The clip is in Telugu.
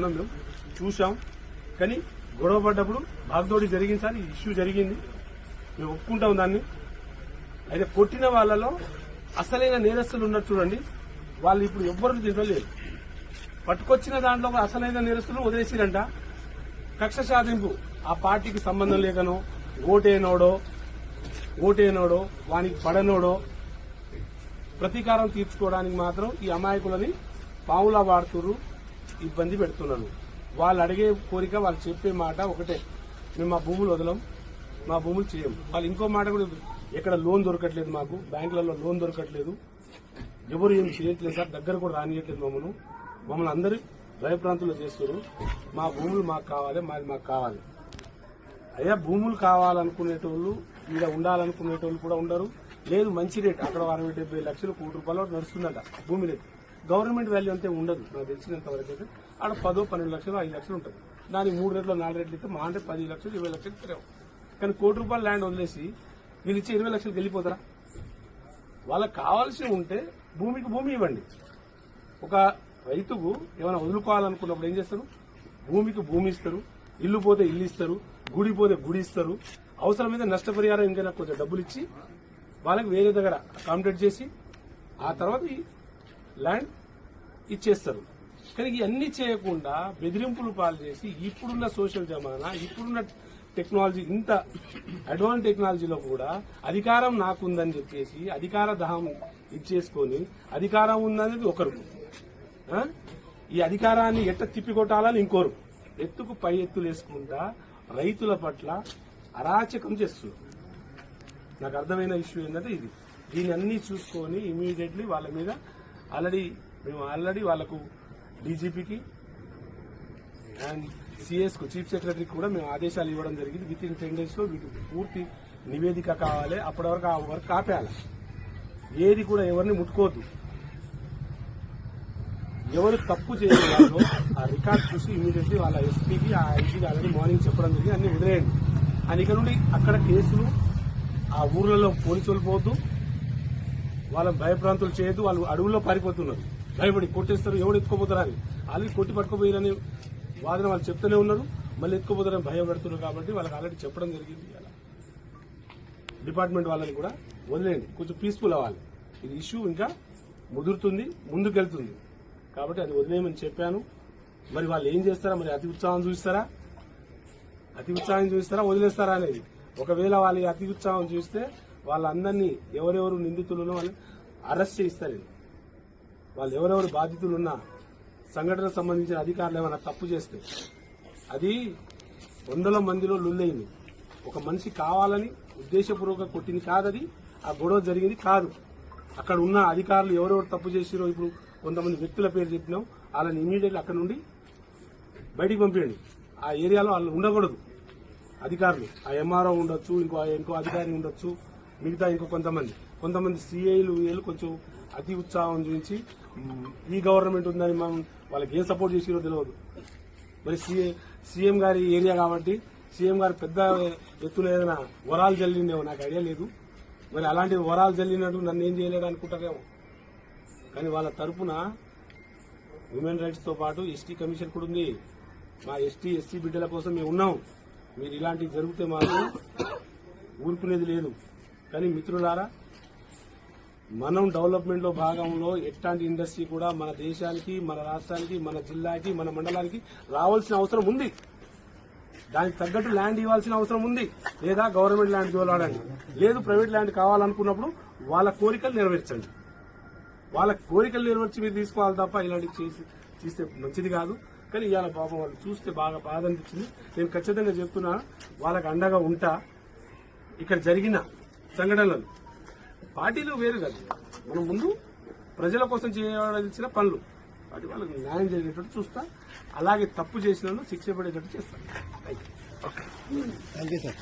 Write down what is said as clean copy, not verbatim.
మేము చూసాం. కానీ గొడవ పడ్డప్పుడు బాగ్దోడి జరిగింది సార్, ఈ ఇష్యూ జరిగింది, మేము ఒప్పుకుంటాం దాన్ని. అయితే కొట్టిన వాళ్ళలో అసలైన నేరస్తులు ఉన్నారు చూడండి, వాళ్ళు ఇప్పుడు ఎవ్వరు తిరగలేరు. పట్టుకొచ్చిన దాంట్లో అసలైన నేరస్తులు వదిలేసిరంట. కక్ష సాధింపు, ఆ పార్టీకి సంబంధం లేకనో ఓటేనోడో వానికి పడనోడో ప్రతీకారం తీర్చుకోవడానికి మాత్రం ఈ అమాయకులని పావులా వాడుతున్నారు, ఇబ్బంది పెడుతున్నారు. వాళ్ళు అడిగే కోరిక, వాళ్ళు చెప్పే మాట ఒకటే, మేము మా భూములు వదలం, మా భూములు చేయం. వాళ్ళు ఇంకో మాట కూడా, ఎక్కడ లోన్ దొరకట్లేదు, మాకు బ్యాంకులలో లోన్ దొరకట్లేదు, ఎవరు ఏం చేయట్లేదు సార్, దగ్గర కూడా రానియట్లేదు మమ్మల్ని అందరూ భయప్రాంతంలో చేస్తున్నారు. మా భూములు మాకు కావాలి, మాకు కావాలి. అయ్యా, భూములు కావాలనుకునేటోళ్ళు, ఈడ ఉండాలనుకునేటోళ్ళు కూడా ఉండరు. లేదు, మంచి రేట్, అక్కడ 60-70 లక్షలు, ₹1,00,00,000 నడుస్తుందట భూమి రేట్. గవర్నమెంట్ వాల్యూ అంతే ఉండదు నాకు తెలిసినంత వరకు అయితే. ఆడ 10-12 లక్షలు 5 లక్షలు ఉంటుంది. దానికి 3 రేట్లు 4 రేట్లు ఇస్తే మా అంటే 10 లక్షలు 20 లక్షలు ఇస్తారు. కానీ ₹1,00,00,000 ల్యాండ్ వదిలేసి వీళ్ళు ఇచ్చే 20 లక్షలకు వెళ్ళిపోతారా? వాళ్ళకి కావాల్సి ఉంటే భూమి ఇవ్వండి. ఒక రైతుకు ఏమైనా వదులుకోవాలనుకున్నప్పుడు ఏం చేస్తారు? భూమికి భూమి ఇస్తారు, ఇల్లు పోతే ఇల్లు ఇస్తారు, గుడి పోతే గుడి ఇస్తారు. అవసరమైతే నష్టపరిహారం ఇంకైనా కొంచెం డబ్బులు ఇచ్చి వాళ్ళకి వేరే దగ్గర అకామిడేట్ చేసి ఆ తర్వాత ఈ ల్యాండ్ ఇచ్చేస్తారు. కానీ ఇవన్నీ చేయకుండా బెదిరింపులు పాలు చేసి ఇప్పుడున్న సోషల్ జమానా, ఇప్పుడున్న టెక్నాలజీ, ఇంత అడ్వాన్స్ టెక్నాలజీలో కూడా అధికారం నాకుందని చెప్పేసి అధికార దహం ఇచ్చేసుకొని, అధికారం ఉందనేది ఒకరు, ఈ అధికారాన్ని ఎట్ట తిప్పికొట్టాలని ఇంకోరు, ఎత్తుకు పై ఎత్తులు వేసుకుంటా రైతుల పట్ల అరాచకం చేస్తున్నారు. నాకు అర్థమైన ఇష్యూ ఏంటంటే ఇది. దీన్ని అన్ని చూసుకొని ఇమీడియట్లీ వాళ్ళ మీద మేము ఆల్రెడీ వాళ్లకు డీజీపీకి అండ్ సిఎస్ కు, చీఫ్ సెక్రటరీకి కూడా మేము ఆదేశాలు ఇవ్వడం జరిగింది. విత్ ఇన్ 10 days లో వీటికి పూర్తి నివేదిక కావాలి. అప్పటి వరకు ఆ వర్క్ ఆపేయాలి. ఏది కూడా ఎవరిని ముట్టుకోవద్దు. ఎవరు తప్పు చేయాలో ఆ రికార్డ్ చూసి ఇమీడియట్లీ వాళ్ళ ఎస్పీకి, ఆ ఐజీకి ఆల్రెడీ మార్నింగ్ చెప్పడం జరిగింది, అన్ని వదిలేయండి అని. ఇక్కడ నుండి అక్కడ కేసులు, ఆ ఊర్లలో పోలీసులు పోవద్దు, వాళ్ళ భయప్రాంతులు చేయొద్దు. వాళ్ళు అడవుల్లో పారిపోతున్నారు, భయపడి కొట్టేస్తారు, ఎవడు ఎత్తుకోపోతారా అని. ఆల్రెడీ కొట్టి పట్టుకుపోయారని వాదన వాళ్ళు చెప్తూనే ఉన్నారు, మళ్ళీ ఎత్తుకోపోతారని భయపడుతున్నారు. కాబట్టి వాళ్ళకి ఆల్రెడీ చెప్పడం జరిగింది. అలా డిపార్ట్మెంట్ వాళ్ళని కూడా వదిలేయండి, కొంచెం పీస్ఫుల్ అవ్వాలి. ఇది ఇష్యూ ఇంకా ముదురుతుంది, ముందుకెళ్తుంది. కాబట్టి అది వదిలేయమని చెప్పాను. మరి వాళ్ళు ఏం చేస్తారా? మరి అతి ఉత్సాహం చూపిస్తారా, వదిలేస్తారా అనేది. ఒకవేళ వాళ్ళు అతి ఉత్సాహం చూస్తే వాళ్ళందరినీ, ఎవరెవరు నిందితులున్నా వాళ్ళని అరెస్ట్ చేయిస్తారు. వాళ్ళు ఎవరెవరు బాధితులున్నా, సంఘటనకు సంబంధించిన అధికారులు ఏమైనా తప్పు చేస్తే, అది 100 మందిలో లుల్లైంది. ఒక మనిషి కావాలని ఉద్దేశపూర్వక కొట్టింది కాదది, ఆ గొడవ జరిగింది కాదు. అక్కడ ఉన్న అధికారులు ఎవరెవరు తప్పు చేసిరో, ఇప్పుడు కొంతమంది వ్యక్తుల పేరు చెప్పినాం, వాళ్ళని ఇమీడియట్లీ అక్కడ నుండి బయటికి పంపించండి. ఆ ఏరియాలో వాళ్ళు ఉండకూడదు అధికారులు. ఆ ఎంఆర్ఓ ఉండొచ్చు, ఇంకో అధికారి ఉండొచ్చు, మిగతా ఇంకో కొంతమంది సిఐలు కొంచెం అతి ఉత్సాహం చూపించి ఈ గవర్నమెంట్ ఉందని మనం వాళ్ళకి ఏం సపోర్ట్ చేసిరో తెలియదు. మరి సీఎం గారి ఏరియా కాబట్టి సీఎం గారు పెద్ద ఎత్తున ఏదైనా వరాలు జల్లిందేమో, నాకు ఐడియా లేదు. మరి అలాంటి వరాలు జల్లినట్టు నన్ను ఏం చేయలేడు అనుకుంటారేమో. కానీ వాళ్ళ తరఫున హ్యూమన్ రైట్స్ తో పాటు ఎస్టీ కమిషన్ కూడా ఉంది. మా ఎస్టీ బిడ్డల కోసం మేము ఉన్నాం. మీరు ఇలాంటివి జరిగితే మాకు ఊరుకునేది లేదు. కానీ మిత్రులారా, మనం డెవలప్మెంట్ లో భాగంలో ఎట్లాంటి ఇండస్ట్రీ కూడా మన దేశానికి, మన రాష్ట్రానికి, మన జిల్లాకి, మన మండలానికి రావాల్సిన అవసరం ఉంది. దానికి తగ్గట్టు ల్యాండ్ ఇవ్వాల్సిన అవసరం ఉంది. లేదా గవర్నమెంట్ ల్యాండ్ జోలాడండి, లేదు ప్రైవేట్ ల్యాండ్ కావాలనుకున్నప్పుడు వాళ్ళ కోరికలు నెరవేర్చండి. వాళ్ళ కోరికలు నెరవేర్చి మీరు తీసుకోవాలి తప్ప ఇలాంటివి చేస్తే మంచిది కాదు. కానీ ఇవాళ పాపం వాళ్ళు చూస్తే బాగా బాధ అనిపించింది. నేను ఖచ్చితంగా చెప్తున్నా, వాళ్ళకి అండగా ఉంటా. ఇక్కడ జరిగిన సంఘటనలు, పార్టీలు వేరు కాదు, మనం ముందు ప్రజల కోసం చేయాల్సిన పనులు, వాటి వాళ్ళకి న్యాయం జరిగేటట్టు చూస్తా. అలాగే తప్పు చేసిన శిక్ష పడేటట్టు చేస్తాను. Thank you sir.